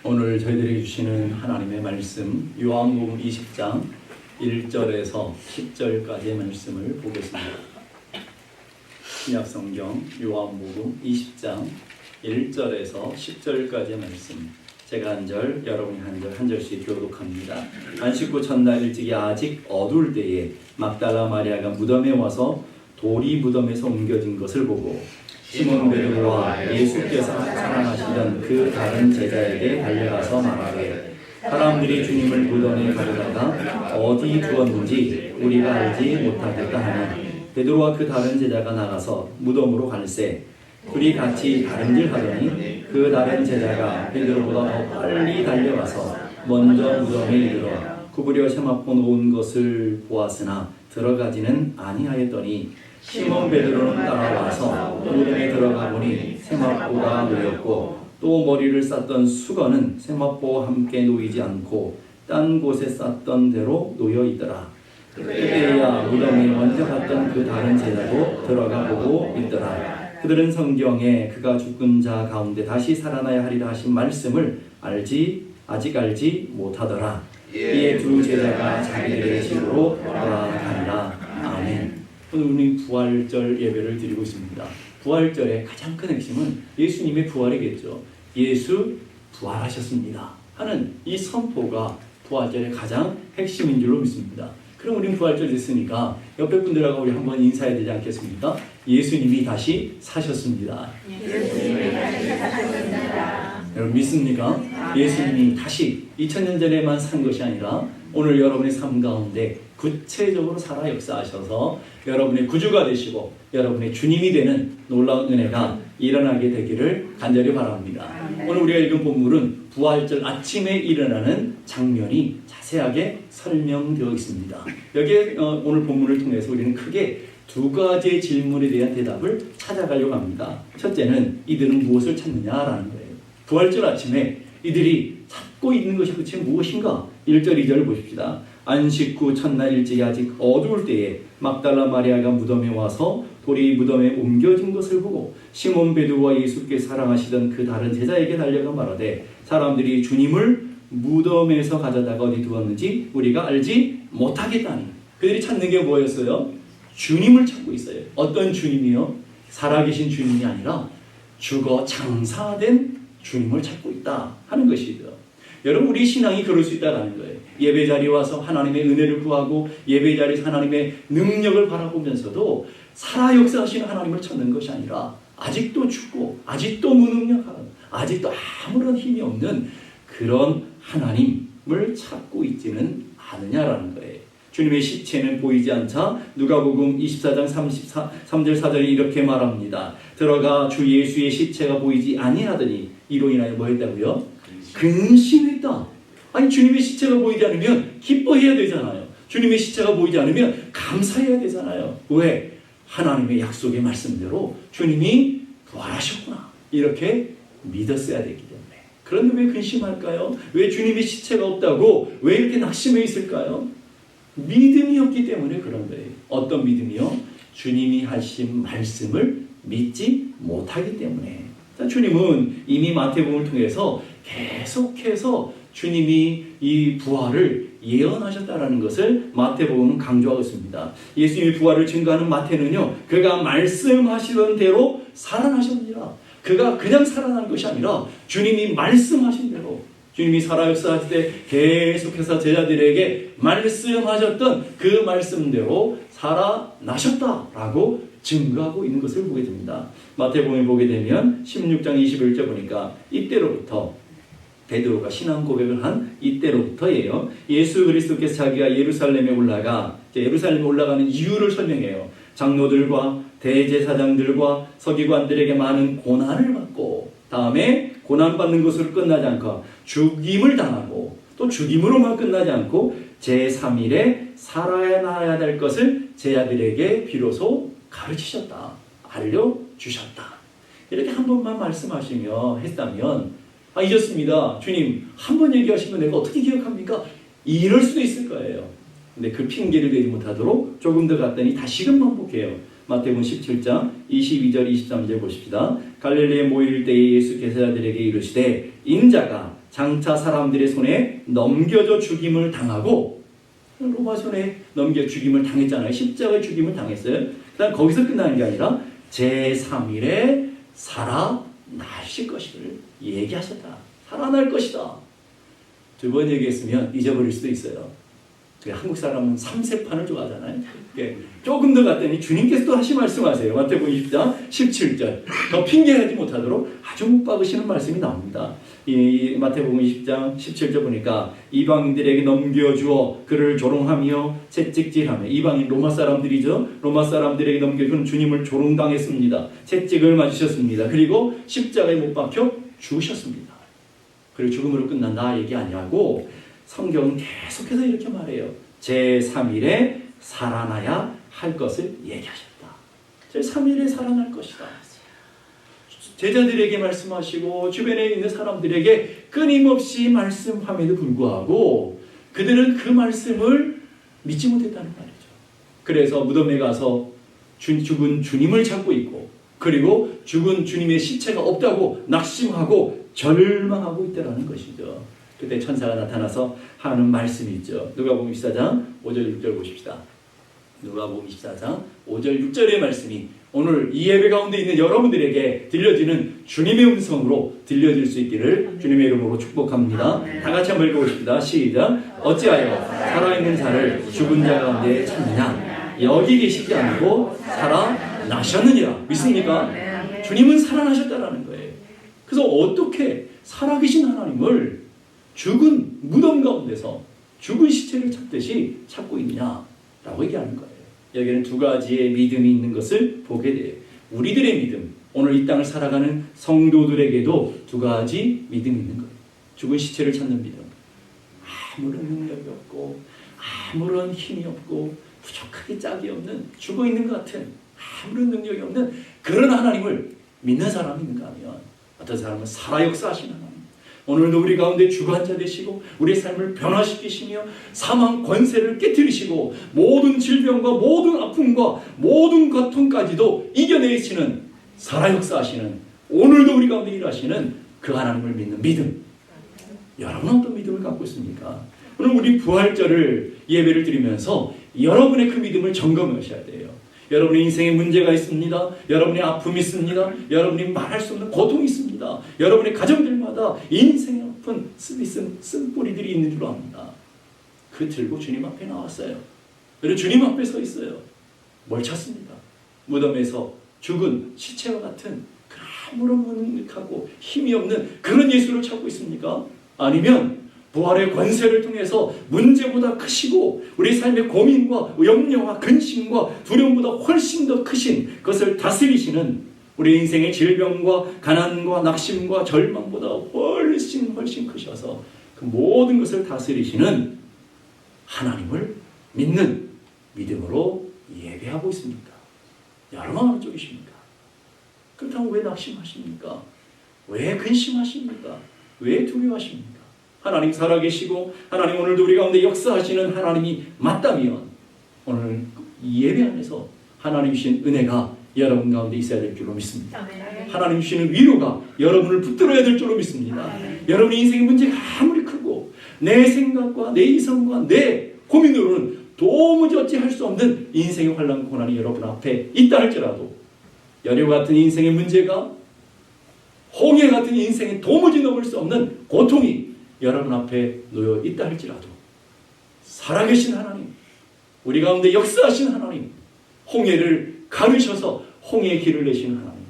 오늘 저희들에게 주시는 하나님의 말씀 요한복음 20장 1절에서 10절까지의 말씀을 보겠습니다. 신약성경 요한복음 20장 1절에서 10절까지의 말씀, 제가 한 절, 여러분이 한 절씩 교독합니다. 안식 후 첫날 일찍이 아직 어두울 때에 막달라 마리아가 무덤에 와서 돌이 무덤에서 옮겨진 것을 보고 시몬 베드로와 예수께서 사랑하시던 그 다른 제자에게 달려가서 말하되, 사람들이 주님을 무덤에 가져다가 어디 두었는지 우리가 알지 못하겠다 하니, 베드로와 그 다른 제자가 나가서 무덤으로 갈새 둘이 같이 다름질하더니 그 다른 제자가 베드로보다 더 빨리 달려가서 먼저 무덤에 이르러 구부려 세마포 놓은 것을 보았으나 들어가지는 아니하였더니, 시몬 베드로는 따라와서 무덤에 들어가 보니 세마포가 놓였고 또 머리를 쌌던 수건은 세마포와 함께 놓이지 않고 딴 곳에 쌌던 대로 놓여 있더라. 그때야 무덤에 먼저 갔던 그 다른 제자도 들어가 보고 있더라. 그들은 성경에 그가 죽은 자 가운데 다시 살아나야 하리라 하신 말씀을 아직 알지 못하더라. 이에 두 제자가 자기들의 집으로 돌아가니라. 아멘. 오늘 우리 부활절 예배를 드리고 있습니다. 부활절의 가장 큰 핵심은 예수님의 부활이겠죠. 예수 부활하셨습니다 하는 이 선포가 부활절의 가장 핵심인 줄로 믿습니다. 그럼 우리는 부활절 됐으니까 옆에 분들하고 우리 한번 인사해야 되지 않겠습니까? 예수님이 다시 사셨습니다. 예수님이 다시 사셨습니다. 여러분 믿습니까? 예수님이 다시 2000년 전에만 산 것이 아니라 오늘 여러분의 삶 가운데 구체적으로 살아 역사하셔서 여러분의 구주가 되시고 여러분의 주님이 되는 놀라운 은혜가 일어나게 되기를 간절히 바랍니다. 오늘 우리가 읽은 본문은 부활절 아침에 일어나는 장면이 자세하게 설명되어 있습니다. 여기에 오늘 본문을 통해서 우리는 크게 두 가지의 질문에 대한 대답을 찾아가려고 합니다. 첫째는 이들은 무엇을 찾느냐라는 거예요. 부활절 아침에 이들이 찾고 있는 것이 도대체 무엇인가? 1절, 2절을 보십시다. 안식 후 첫날 일찍이 아직 어두울 때에 막달라 마리아가 무덤에 와서 돌이 무덤에 옮겨진 것을 보고 시몬 베드로와 예수께 사랑하시던 그 다른 제자에게 달려가 말하되, 사람들이 주님을 무덤에서 가져다가 어디 두었는지 우리가 알지 못하겠다니. 그들이 찾는 게 뭐였어요? 주님을 찾고 있어요. 어떤 주님이요? 살아계신 주님이 아니라 죽어 장사된 주님을 찾고 있다 하는 것이죠. 여러분, 우리 신앙이 그럴 수 있다는 거예요. 예배 자리에 와서 하나님의 은혜를 구하고 예배 자리에서 하나님의 능력을 바라보면서도 살아 역사하시는 하나님을 찾는 것이 아니라 아직도 죽고 아직도 무능력한, 아직도 아무런 힘이 없는 그런 하나님을 찾고 있지는 않느냐라는 거예요. 주님의 시체는 보이지 않자 누가복음 24장 3절 4절이 이렇게 말합니다. 들어가 주 예수의 시체가 보이지 아니하더니 이로 인하여 뭐 했다고요? 근심했다. 아니, 주님의 시체가 보이지 않으면 기뻐해야 되잖아요. 주님의 시체가 보이지 않으면 감사해야 되잖아요. 왜? 하나님의 약속의 말씀대로 주님이 부활하셨구나, 이렇게 믿었어야 되기 때문에. 그런데 왜 근심할까요? 왜 주님의 시체가 없다고 왜 이렇게 낙심해 있을까요? 믿음이 없기 때문에 그런 거예요. 어떤 믿음이요? 주님이 하신 말씀을 믿지 못하기 때문에. 자, 주님은 이미 마태복음을 통해서 계속해서 주님이 이 부활을 예언하셨다라는 것을 마태복음은 강조하고 있습니다. 예수님이 부활을 증거하는 마태는요, 그가 말씀하시던 대로 살아나셨느니라. 그가 그냥 살아난 것이 아니라 주님이 말씀하신 대로, 주님이 살아 역사하실 때 계속해서 제자들에게 말씀하셨던 그 말씀대로 살아나셨다라고 증거하고 있는 것을 보게 됩니다. 마태복음에 보게 되면 16장 21절 보니까 이때로부터, 베드로가 신앙 고백을 한 이때로부터예요. 예수 그리스도께서 자기가 예루살렘에 올라가는 이유를 설명해요. 장로들과 대제사장들과 서기관들에게 많은 고난을 받고, 다음에 고난받는 것으로 끝나지 않고 죽임을 당하고, 또 죽임으로만 끝나지 않고 제3일에 살아나야 될 것을 제자들에게 비로소 가르치셨다, 알려주셨다. 이렇게 한 번만 말씀하시며 했다면, 잊었습니다. 주님, 한 번 얘기하시면 내가 어떻게 기억합니까? 이럴 수도 있을 거예요. 근데 그 핑계를 대지 못하도록 조금 더 갔더니 다시금 반복해요. 마태복음 17장 22절 23절 보십시다. 갈릴리에 모일 때에 예수께서 제자들에게 이르시되, 인자가 장차 사람들의 손에 넘겨져 죽임을 당하고, 로마 손에 넘겨 죽임을 당했잖아요. 십자가에 죽임을 당했어요. 그다음 거기서 끝나는 게 아니라 제3일에 살아나실 것을 얘기하셨다. 살아날 것이다. 두 번 얘기했으면 잊어버릴 수도 있어요. 한국 사람은 3세판을 좋아하잖아요. 조금 더 갔더니 주님께서도 다시 말씀하세요. 마태복음 20장 17절. 더 핑계하지 못하도록 아주 못 박으시는 말씀이 나옵니다. 이 마태복음 20장 17절 보니까 이방인들에게 넘겨주어 그를 조롱하며 채찍질하며, 이방인 로마 사람들이죠. 로마 사람들에게 넘겨준 주님을 조롱당했습니다. 채찍을 맞으셨습니다. 그리고 십자가에 못 박혀 죽으셨습니다. 그리고 죽음으로 끝난다 얘기 아니하고 성경은 계속해서 이렇게 말해요. 제3일에 살아나야 할 것을 얘기하셨다. 제3일에 살아날 것이다. 제자들에게 말씀하시고 주변에 있는 사람들에게 끊임없이 말씀함에도 불구하고 그들은 그 말씀을 믿지 못했다는 말이죠. 그래서 무덤에 가서 죽은 주님을 찾고 있고, 그리고 죽은 주님의 시체가 없다고 낙심하고 절망하고 있다는 것이죠. 그때 천사가 나타나서 하는 말씀이 있죠. 누가복음 24장 5절 6절 보십시다. 누가복음 24장 5절 6절의 말씀이 오늘 이 예배 가운데 있는 여러분들에게 들려지는 주님의 음성으로 들려질 수 있기를 주님의 이름으로 축복합니다. 다 같이 한번 읽어보십시다. 시작. 어찌하여 살아있는 자를 죽은 자 가운데 찾느냐? 여기 계시지 않고 살아나셨느니라. 믿습니까? 주님은 살아나셨다라는 거예요. 그래서 어떻게 살아계신 하나님을 죽은 무덤 가운데서 죽은 시체를 찾듯이 찾고 있느냐라고 얘기하는 거예요. 여기는 두 가지의 믿음이 있는 것을 보게 돼요. 우리들의 믿음, 오늘 이 땅을 살아가는 성도들에게도 두 가지 믿음이 있는 거예요. 죽은 시체를 찾는 믿음. 아무런 능력이 없고 아무런 힘이 없고 부족하게 짝이 없는, 죽어있는 것 같은 아무런 능력이 없는 그런 하나님을 믿는 사람이 있는가 하면, 어떤 사람은 살아 역사하시는 하나님, 오늘도 우리 가운데 주관자 되시고 우리의 삶을 변화시키시며 사망 권세를 깨뜨리시고 모든 질병과 모든 아픔과 모든 고통까지도 이겨내시는, 살아 역사하시는, 오늘도 우리 가운데 일하시는 그 하나님을 믿는 믿음. 여러분은 어떤 믿음을 갖고 있습니까? 오늘 우리 부활절을 예배를 드리면서 여러분의 그 믿음을 점검하셔야 돼요. 여러분의 인생에 문제가 있습니다. 여러분의 아픔이 있습니다. 여러분이 말할 수 없는 고통이 있습니다. 여러분의 가정들마다 인생의 아픈 쓴뿌리들이 있는 줄 압니다. 그 들고 주님 앞에 나왔어요. 그리고 주님 앞에 서 있어요. 뭘 찾습니다. 무덤에서 죽은 시체와 같은 아무런 무능력하고 힘이 없는 그런 예수를 찾고 있습니까? 아니면 부활의 권세를 통해서 문제보다 크시고 우리 삶의 고민과 염려와 근심과 두려움보다 훨씬 더 크신 것을 다스리시는, 우리 인생의 질병과 가난과 낙심과 절망보다 훨씬 크셔서 그 모든 것을 다스리시는 하나님을 믿는 믿음으로 예배하고 있습니까? 여러분 어느 쪽이십니까? 그렇다면 왜 낙심하십니까? 왜 근심하십니까? 왜 두려워하십니까? 하나님 살아계시고 하나님 오늘도 우리 가운데 역사하시는 하나님이 맞다면 오늘 이 예배 안에서 하나님 주신 은혜가 여러분 가운데 있어야 될 줄로 믿습니다. 하나님 주시는 위로가 여러분을 붙들어야 될 줄로 믿습니다. 여러분의 인생의 문제가 아무리 크고 내 생각과 내 이성과 내 고민으로는 도무지 어찌할 수 없는 인생의 환난 고난이 여러분 앞에 있다 할지라도, 여류 같은 인생의 문제가, 홍해 같은 인생에 도무지 넘을 수 없는 고통이 여러분 앞에 놓여 있다 할지라도 살아계신 하나님, 우리 가운데 역사하신 하나님, 홍해를 가르셔서 홍해의 길을 내시는 하나님,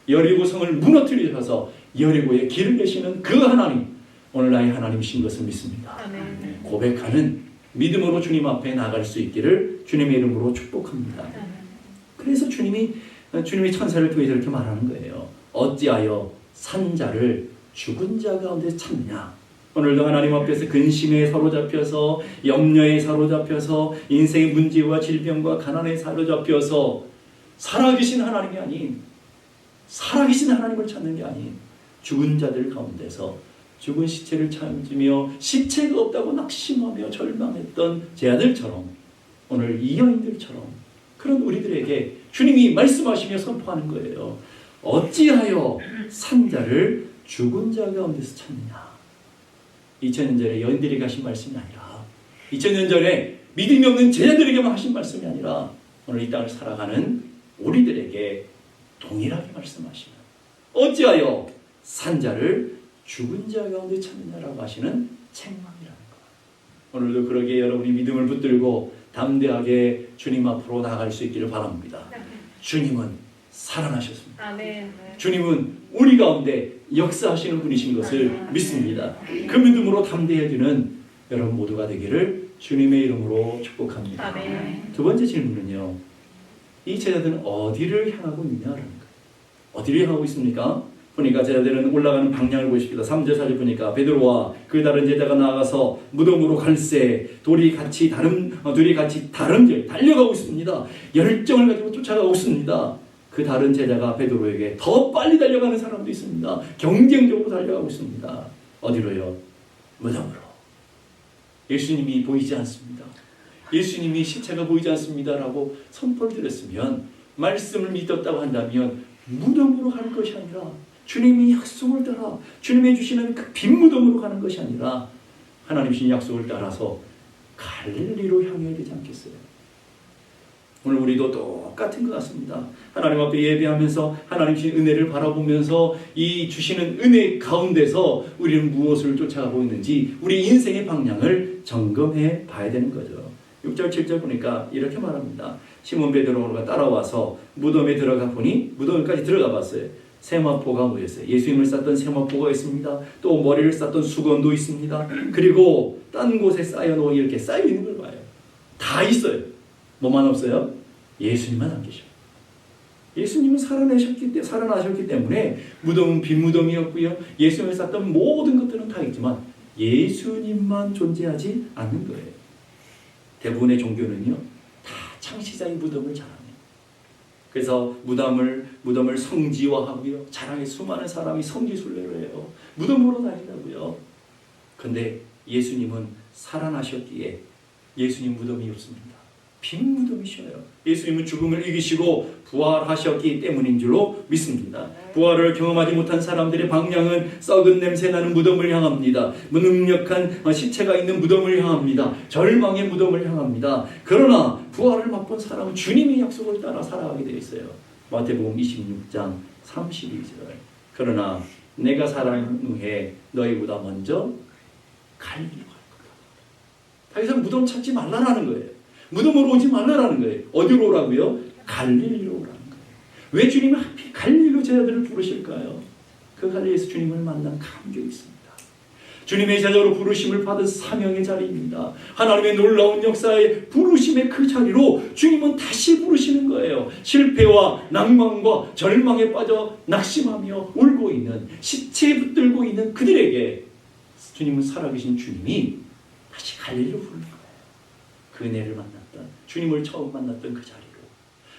여리고성을 무너뜨리셔서 여리고의 길을 내시는 그 하나님, 오늘 나의 하나님이신 것을 믿습니다. 고백하는 믿음으로 주님 앞에 나갈 수 있기를 주님의 이름으로 축복합니다. 그래서 주님이 천사를 통해서 이렇게 말하는 거예요. 어찌하여 산 자를 죽은 자 가운데 찾느냐? 오늘도 하나님 앞에서 근심에 사로잡혀서, 염려에 사로잡혀서, 인생의 문제와 질병과 가난에 사로잡혀서 살아계신 하나님이 아닌, 살아계신 하나님을 찾는 게 아닌 죽은 자들 가운데서 죽은 시체를 찾으며 시체가 없다고 낙심하며 절망했던 제 아들처럼, 오늘 이 여인들처럼 그런 우리들에게 주님이 말씀하시며 선포하는 거예요. 어찌하여 산 자를 죽은 자 가운데서 찾느냐? 2000년 전에 여인들에게 하신 말씀이 아니라 2000년 전에 믿음이 없는 제자들에게만 하신 말씀이 아니라 오늘 이 땅을 살아가는 우리들에게 동일하게 말씀하시는 어찌하여 산자를 죽은 자 가운데 찾느냐라고 하시는 책망이라는 것. 오늘도 그러기에 여러분이 믿음을 붙들고 담대하게 주님 앞으로 나아갈 수 있기를 바랍니다. 주님은 살아나셨습니다. 아멘. 주님은 우리 가운데 역사하시는 분이신 것을 믿습니다. 그 믿음으로 담대해지는 여러분 모두가 되기를 주님의 이름으로 축복합니다. 아멘. 두 번째 질문은요. 이 제자들은 어디를 향하고 있느냐라는 거예요. 어디를 향하고 있습니까? 보니까 제자들은 올라가는 방향을 보십시다. 3절 4절 보니까 베드로와 그 다른 제자가 나아가서 무덤으로 갈새 둘이 같이 다른 길 달려가고 있습니다. 열정을 가지고 쫓아가고 있습니다. 그 다른 제자가 베드로에게 더 빨리 달려가는 사람도 있습니다. 경쟁적으로 달려가고 있습니다. 어디로요? 무덤으로. 예수님이 보이지 않습니다. 예수님이 십자가 보이지 않습니다라고 선포를 드렸으면 말씀을 믿었다고 한다면 무덤으로 가는 것이 아니라 주님이 약속을 따라 주님이 주시는 그 빈 무덤으로 가는 것이 아니라 하나님 주신 약속을 따라서 갈릴리로 향해야 되지 않겠어요? 오늘 우리도 똑같은 것 같습니다. 하나님 앞에 예배하면서 하나님 주신 은혜를 바라보면서 이 주시는 은혜 가운데서 우리는 무엇을 쫓아가고 있는지 우리 인생의 방향을 점검해 봐야 되는 거죠. 6절 7절 보니까 이렇게 말합니다. 시몬 베드로가 따라와서 무덤에 들어가 보니 무덤까지 들어가 봤어요. 세마포가 모였어요. 예수님을 쌌던 세마포가 있습니다. 또 머리를 쌌던 수건도 있습니다. 그리고 딴 곳에 쌓여놓은 이렇게 쌓여 있는 걸 봐요. 다 있어요. 뭐만 없어요? 예수님만 안 계셔. 예수님은 살아나셨기 때문에 무덤은 빈 무덤이었고요. 예수님을 쌌던 모든 것들은 다 있지만 예수님만 존재하지 않는 거예요. 대부분의 종교는요, 다 창시자의 무덤을 자랑해요. 그래서 무덤을 성지화하고요. 자랑해 수많은 사람이 성지순례를 해요. 무덤으로 다니라고요. 근데 예수님은 살아나셨기에 예수님 무덤이 없습니다. 빈 무덤이셔요. 예수님은 죽음을 이기시고 부활하셨기 때문인 줄로 믿습니다. 부활을 경험하지 못한 사람들의 방향은 썩은 냄새 나는 무덤을 향합니다. 무능력한 시체가 있는 무덤을 향합니다. 절망의 무덤을 향합니다. 그러나 부활을 맛본 사람은 주님의 약속을 따라 살아가게 되어 있어요. 마태복음 26장 32절. 그러나 내가 살아난 후에 너희보다 먼저 갈릴리로 갈 거다. 더 이상 무덤 찾지 말라라는 거예요. 무덤으로 오지 말라라는 거예요. 어디로 오라고요? 갈릴리로 오라는 거예요. 왜 주님은 하필 갈릴리로 제자들을 부르실까요? 그 갈릴리에서 주님을 만난 감격이 있습니다. 주님의 제자로 부르심을 받은 사명의 자리입니다. 하나님의 놀라운 역사의 부르심의 그 자리로 주님은 다시 부르시는 거예요. 실패와 낭만과 절망에 빠져 낙심하며 울고 있는 시체에 붙들고 있는 그들에게 주님은 살아계신 주님이 다시 갈릴리로 부르는 거예요. 그 은혜를 만났던 주님을 처음 만났던 그 자리로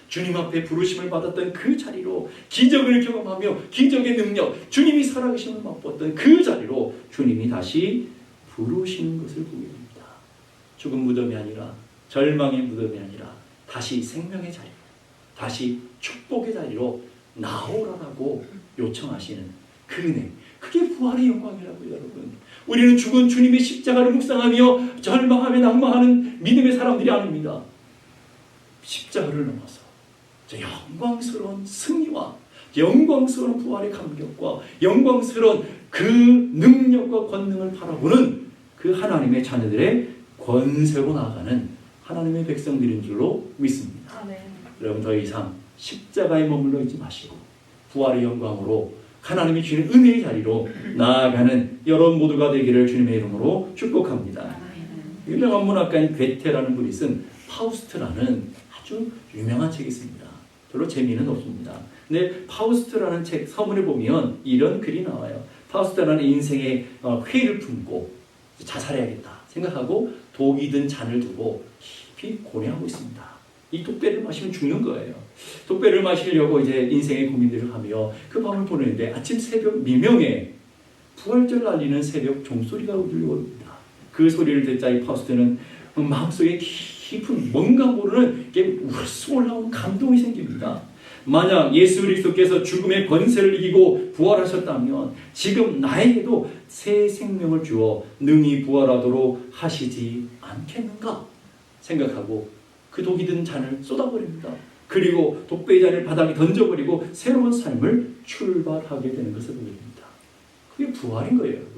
주님 앞에 부르심을 받았던 그 자리로 기적을 경험하며 기적의 능력 주님이 살아계심을 맛보았던 그 자리로 주님이 다시 부르시는 것을 보게 됩니다. 죽은 무덤이 아니라 절망의 무덤이 아니라 다시 생명의 자리로 다시 축복의 자리로 나오라라고 요청하시는 그 은혜, 그게 부활의 영광이라고요. 여러분, 우리는 죽은 주님의 십자가를 묵상하며 절망하며 낭망하는 믿음의 사람들이 아닙니다. 십자가를 넘어서 저 영광스러운 승리와 영광스러운 부활의 감격과 영광스러운 그 능력과 권능을 바라보는 그 하나님의 자녀들의 권세로 나아가는 하나님의 백성들인 줄로 믿습니다. 아멘. 여러분, 더 이상 십자가에 머물러 있지 마시고 부활의 영광으로 하나님이 주는 은혜의 자리로 나아가는 여러분 모두가 되기를 주님의 이름으로 축복합니다. 유명한 문학가인 괴테라는 분이 쓴 파우스트라는 아주 유명한 책이 있습니다. 별로 재미는 없습니다. 근데 파우스트라는 책 서문에 보면 이런 글이 나와요. 파우스트라는 인생의 회의를 품고 자살해야겠다 생각하고 독이 든 잔을 두고 깊이 고뇌하고 있습니다. 이 독배를 마시면 죽는 거예요. 독배를 마시려고 이제 인생의 고민들을 하며 그 밤을 보내는데 아침 새벽 미명에 부활절 날리는 새벽 종소리가 울려옵니다. 그 소리를 듣자 이 파우스트는 마음속에 깊은 뭔가 모르는 울수 올라온 감동이 생깁니다. 만약 예수 그리스도께서 죽음의 권세를 이기고 부활하셨다면 지금 나에게도 새 생명을 주어 능히 부활하도록 하시지 않겠는가 생각하고 그 독이 든 잔을 쏟아버립니다. 그리고 독배의 잔을 바닥에 던져버리고 새로운 삶을 출발하게 되는 것을 보게 됩니다. 그게 부활인 거예요, 여러분.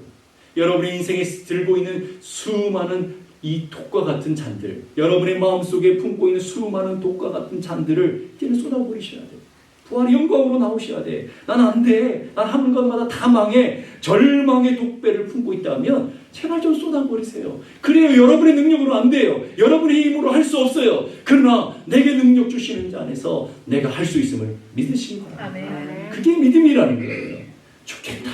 여러분의 인생에 들고 있는 수많은 이 독과 같은 잔들, 여러분의 마음속에 품고 있는 수많은 독과 같은 잔들을 이제는 쏟아버리셔야 돼요. 부활의 영광으로 나오셔야 돼. 난 안 돼. 난 하는 것마다 다 망해. 절망의 독배를 품고 있다면 제발 좀 쏟아버리세요. 그래요. 여러분의 능력으로 안 돼요. 여러분의 힘으로 할 수 없어요. 그러나 내게 능력 주시는 자 안에서 내가 할 수 있음을 믿으시기 바랍니다. 아멘. 그게 믿음이라는 거예요. 죽겠다.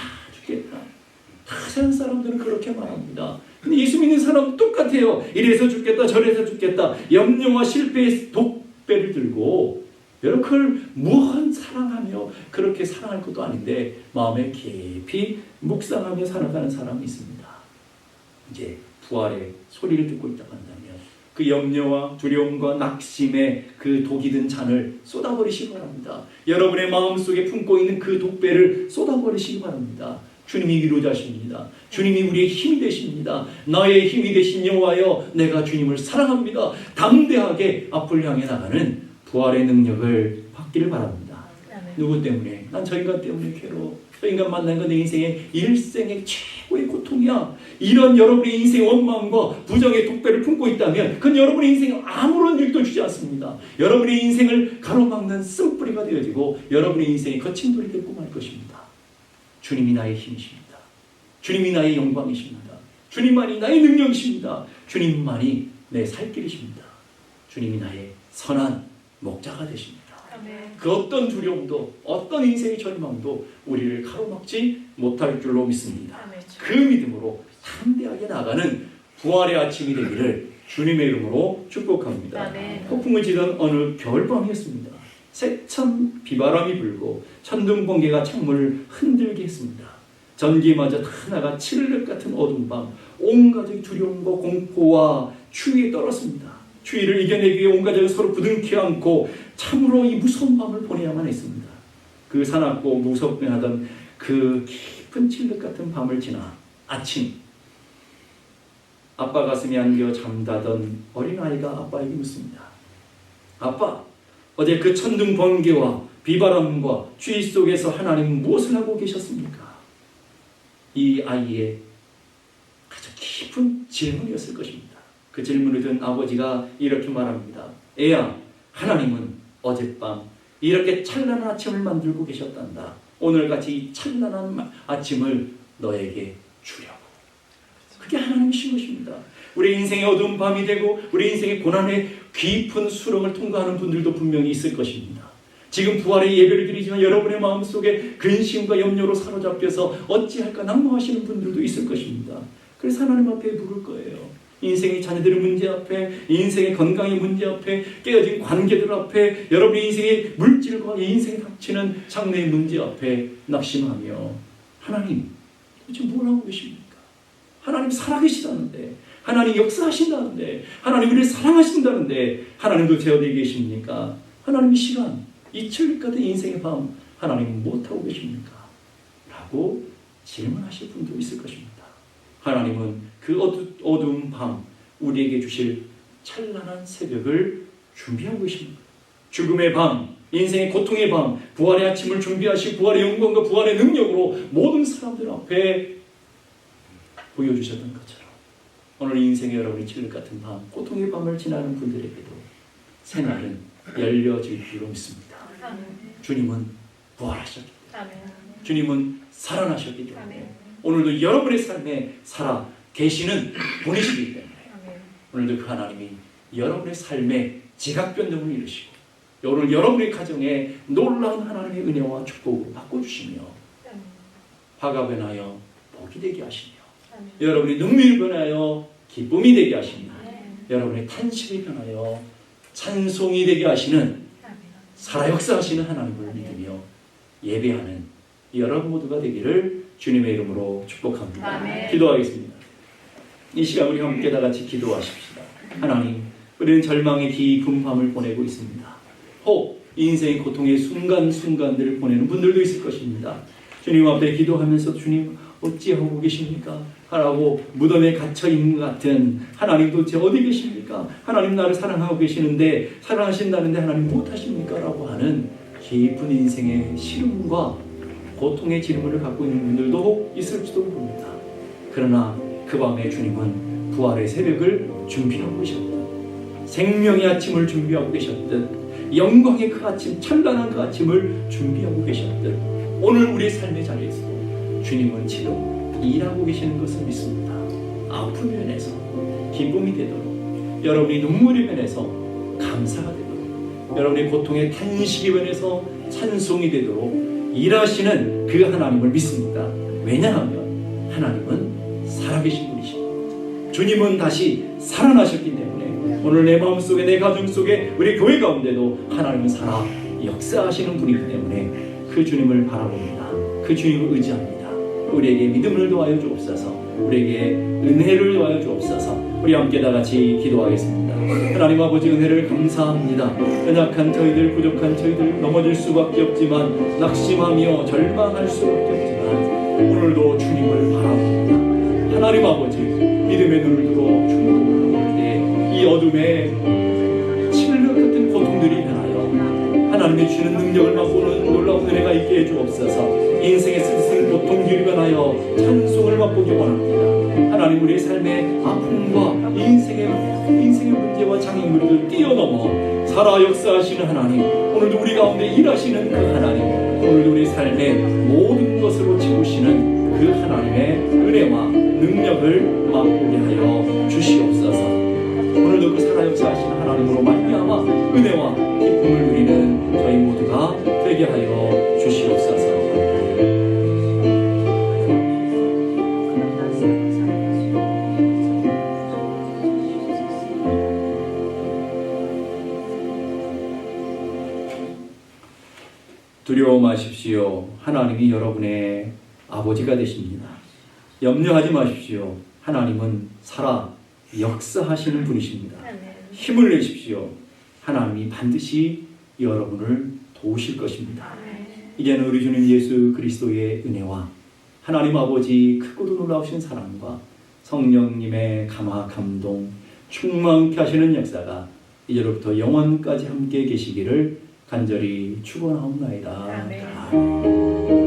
다른 사람들은 그렇게 말합니다. 근데 예수 믿는 사람은 똑같아요. 이래서 죽겠다 저래서 죽겠다. 염려와 실패의 독배를 들고 여러분 그걸 무한 사랑하며 그렇게 사랑할 것도 아닌데 마음에 깊이 묵상하며 살아가는 사람이 있습니다. 이제 부활의 소리를 듣고 있다고 한다면 그 염려와 두려움과 낙심의 그 독이 든 잔을 쏟아버리시기 바랍니다. 여러분의 마음속에 품고 있는 그 독배를 쏟아버리시기 바랍니다. 주님이 위로자십니다. 주님이 우리의 힘이 되십니다. 나의 힘이 되신 여호와여 내가 주님을 사랑합니다. 담대하게 앞을 향해 나가는 부활의 능력을 받기를 바랍니다. 누구 때문에? 난 저 인간 때문에 괴로워. 저 인간 만나는 건 내 인생의 일생의 최고의 고통이야. 이런 여러분의 인생의 원망과 부정의 독배를 품고 있다면 그건 여러분의 인생에 아무런 일도 주지 않습니다. 여러분의 인생을 가로막는 쓴뿌리가 되어지고 여러분의 인생이 거친 돌이 되고 말 것입니다. 주님이 나의 힘이십니다. 주님이 나의 영광이십니다. 주님만이 나의 능력이십니다. 주님만이 내 살 길이십니다. 주님이 나의 선한 목자가 되십니다. 그 어떤 두려움도 어떤 인생의 절망도 우리를 가로막지 못할 줄로 믿습니다. 그 믿음으로 담대하게 나가는 부활의 아침이 되기를 주님의 이름으로 축복합니다. 폭풍을 지던 어느 겨울밤이었습니다. 세찬 비바람이 불고 천둥 번개가 창문을 흔들게 했습니다. 전기마저 다 나가 칠흑 같은 어두운 밤, 온 가족이 두려움과 공포와 추위에 떨었습니다. 추위를 이겨내기 위해 온 가족이 서로 부둥켜 안고 참으로 이 무서운 밤을 보내야만 했습니다. 그 사납고 무섭게 하던 그 깊은 칠흑 같은 밤을 지나 아침, 아빠 가슴에 안겨 잠자던 어린아이가 아빠에게 묻습니다. 아빠, 어제 그 천둥 번개와 비바람과 추위 속에서 하나님 무엇을 하고 계셨습니까? 이 아이의 아주 깊은 질문이었을 것입니다. 그 질문을 든 아버지가 이렇게 말합니다. 애야, 하나님은 어젯밤 이렇게 찬란한 아침을 만들고 계셨단다. 오늘같이 이 찬란한 아침을 너에게 주려고. 그게 하나님이신 것입니다. 우리 인생의 어두운 밤이 되고 우리 인생의 고난의 깊은 수렁을 통과하는 분들도 분명히 있을 것입니다. 지금 부활의 예배를 드리지만 여러분의 마음속에 근심과 염려로 사로잡혀서 어찌할까 낙망하시는 분들도 있을 것입니다. 그래서 하나님 앞에 부를 거예요. 인생의 자녀들의 문제 앞에, 인생의 건강의 문제 앞에, 깨어진 관계들 앞에, 여러분의 인생의 물질과 인생에 닥치는 장래의 문제 앞에 낙심하며 하나님 도대체 뭘 하고 계십니까? 하나님 살아계시다는데, 하나님 역사하신다는데, 하나님 우리를 사랑하신다는데 하나님 도대체 어디 계십니까? 하나님 이 시간, 이 칠흑 같은 인생의 밤 하나님은 못하고 계십니까? 라고 질문하실 분도 있을 것입니다. 하나님은 그 어두운 밤 우리에게 주실 찬란한 새벽을 준비하고 계십니다. 죽음의 밤, 인생의 고통의 밤, 부활의 아침을 준비하시 부활의 영광과 부활의 능력으로 모든 사람들 앞에 보여주셨던 것처럼 오늘 인생의 여러분의 칠흑 같은 밤, 고통의 밤을 지나는 분들에게도 새날은 열려질 줄로 믿습니다. 주님은 부활하셨기 때문에, 주님은 살아나셨기 때문에 오늘도 여러분의 삶에 살아 계시는 분이시기 때문에 오늘도 그 하나님이 여러분의 삶에 지각 변동을 이루시고 오늘 여러분의 가정에 놀라운 하나님의 은혜와 축복을 바꿔주시며 화가 변하여 복이 되게 하시며 여러분의 눈물이 변하여 기쁨이 되게 하시며 여러분의 탄식이 변하여 찬송이 되게 하시는 살아 역사하시는 하나님을 믿으며 예배하는 여러분 모두가 되기를 주님의 이름으로 축복합니다. 아멘. 기도하겠습니다. 이 시간 우리 함께 다 같이 기도하십시다. 하나님, 우리는 절망의 깊은 밤을 보내고 있습니다. 혹 인생의 고통의 순간순간들을 보내는 분들도 있을 것입니다. 주님 앞에 기도하면서 주님 어찌하고 계십니까? 하라고 무덤에 갇혀있는 것 같은 하나님 도대체 어디 계십니까? 하나님 나를 사랑하고 계시는데 사랑하신다는데 하나님 못하십니까? 라고 하는 깊은 인생의 시름과 고통의 질문을 갖고 있는 분들도 있을지도 모릅니다. 그러나 그 밤에 주님은 부활의 새벽을 준비하고 계셨듯 생명의 아침을 준비하고 계셨듯 영광의 그 아침, 찬란한 그 아침을 준비하고 계셨듯 오늘 우리의 삶의 자리에서도 주님은 지금 일하고 계시는 것을 믿습니다. 아픔의 면에서 기쁨이 되도록, 여러분이 눈물의 면에서 감사가 되도록, 여러분의 고통의 탄식의 면에서 찬송이 되도록 일하시는 그 하나님을 믿습니다. 왜냐하면 하나님은 살아계신 분이십니다. 주님은 다시 살아나셨기 때문에 오늘 내 마음속에, 내 가정 속에, 우리 교회 가운데도 하나님은 살아 역사하시는 분이기 때문에 그 주님을 바라봅니다. 그 주님을 의지합니다. 우리에게 믿음을 더하여 주옵소서, 우리에게 은혜를 더하여 주옵소서. 우리 함께 다 같이 기도하겠습니다. 하나님 아버지, 은혜를 감사합니다. 연약한 저희들, 부족한 저희들, 넘어질 수밖에 없지만, 낙심하며 절망할 수밖에 없지만 오늘도 주님을 바라봅니다. 하나님 아버지, 믿음의 눈을 들어 주님을 바라볼 때 이 어둠에 칠흑 같은 고통들이 변하여 하나님의 주시는 능력을 맛보는 놀라운 은혜가 있게 해주옵소서. 인생의 슬슬 고통들이 변하여 찬송을 맛보기 원합니다. 하나님, 우리의 삶의 아픔과 인생의 문제와 장애물을 뛰어넘어 살아 역사하시는 하나님, 오늘도 우리 가운데 일하시는 그 하나님, 오늘도 우리 삶의 모든 것으로 채우시는 그 하나님의 은혜와 능력을 맛보게 하여 주시옵소서. 오늘도 그 살아 역사하시는 하나님으로 말미암아 은혜와 기쁨을 누리는 저희 모두가 되게 하여 주시옵소서. 두려워 마십시오. 하나님이 여러분의 아버지가 되십니다. 염려하지 마십시오. 하나님은 살아 역사하시는 분이십니다. 힘을 내십시오. 하나님이 반드시 여러분을 도우실 것입니다. 이제는 우리 주님 예수 그리스도의 은혜와 하나님 아버지 크고도 놀라우신 사랑과 성령님의 감화 감동 충만케 하시는 역사가 이제로부터 영원까지 함께 계시기를 간절히 축원하옵나이다. 아멘.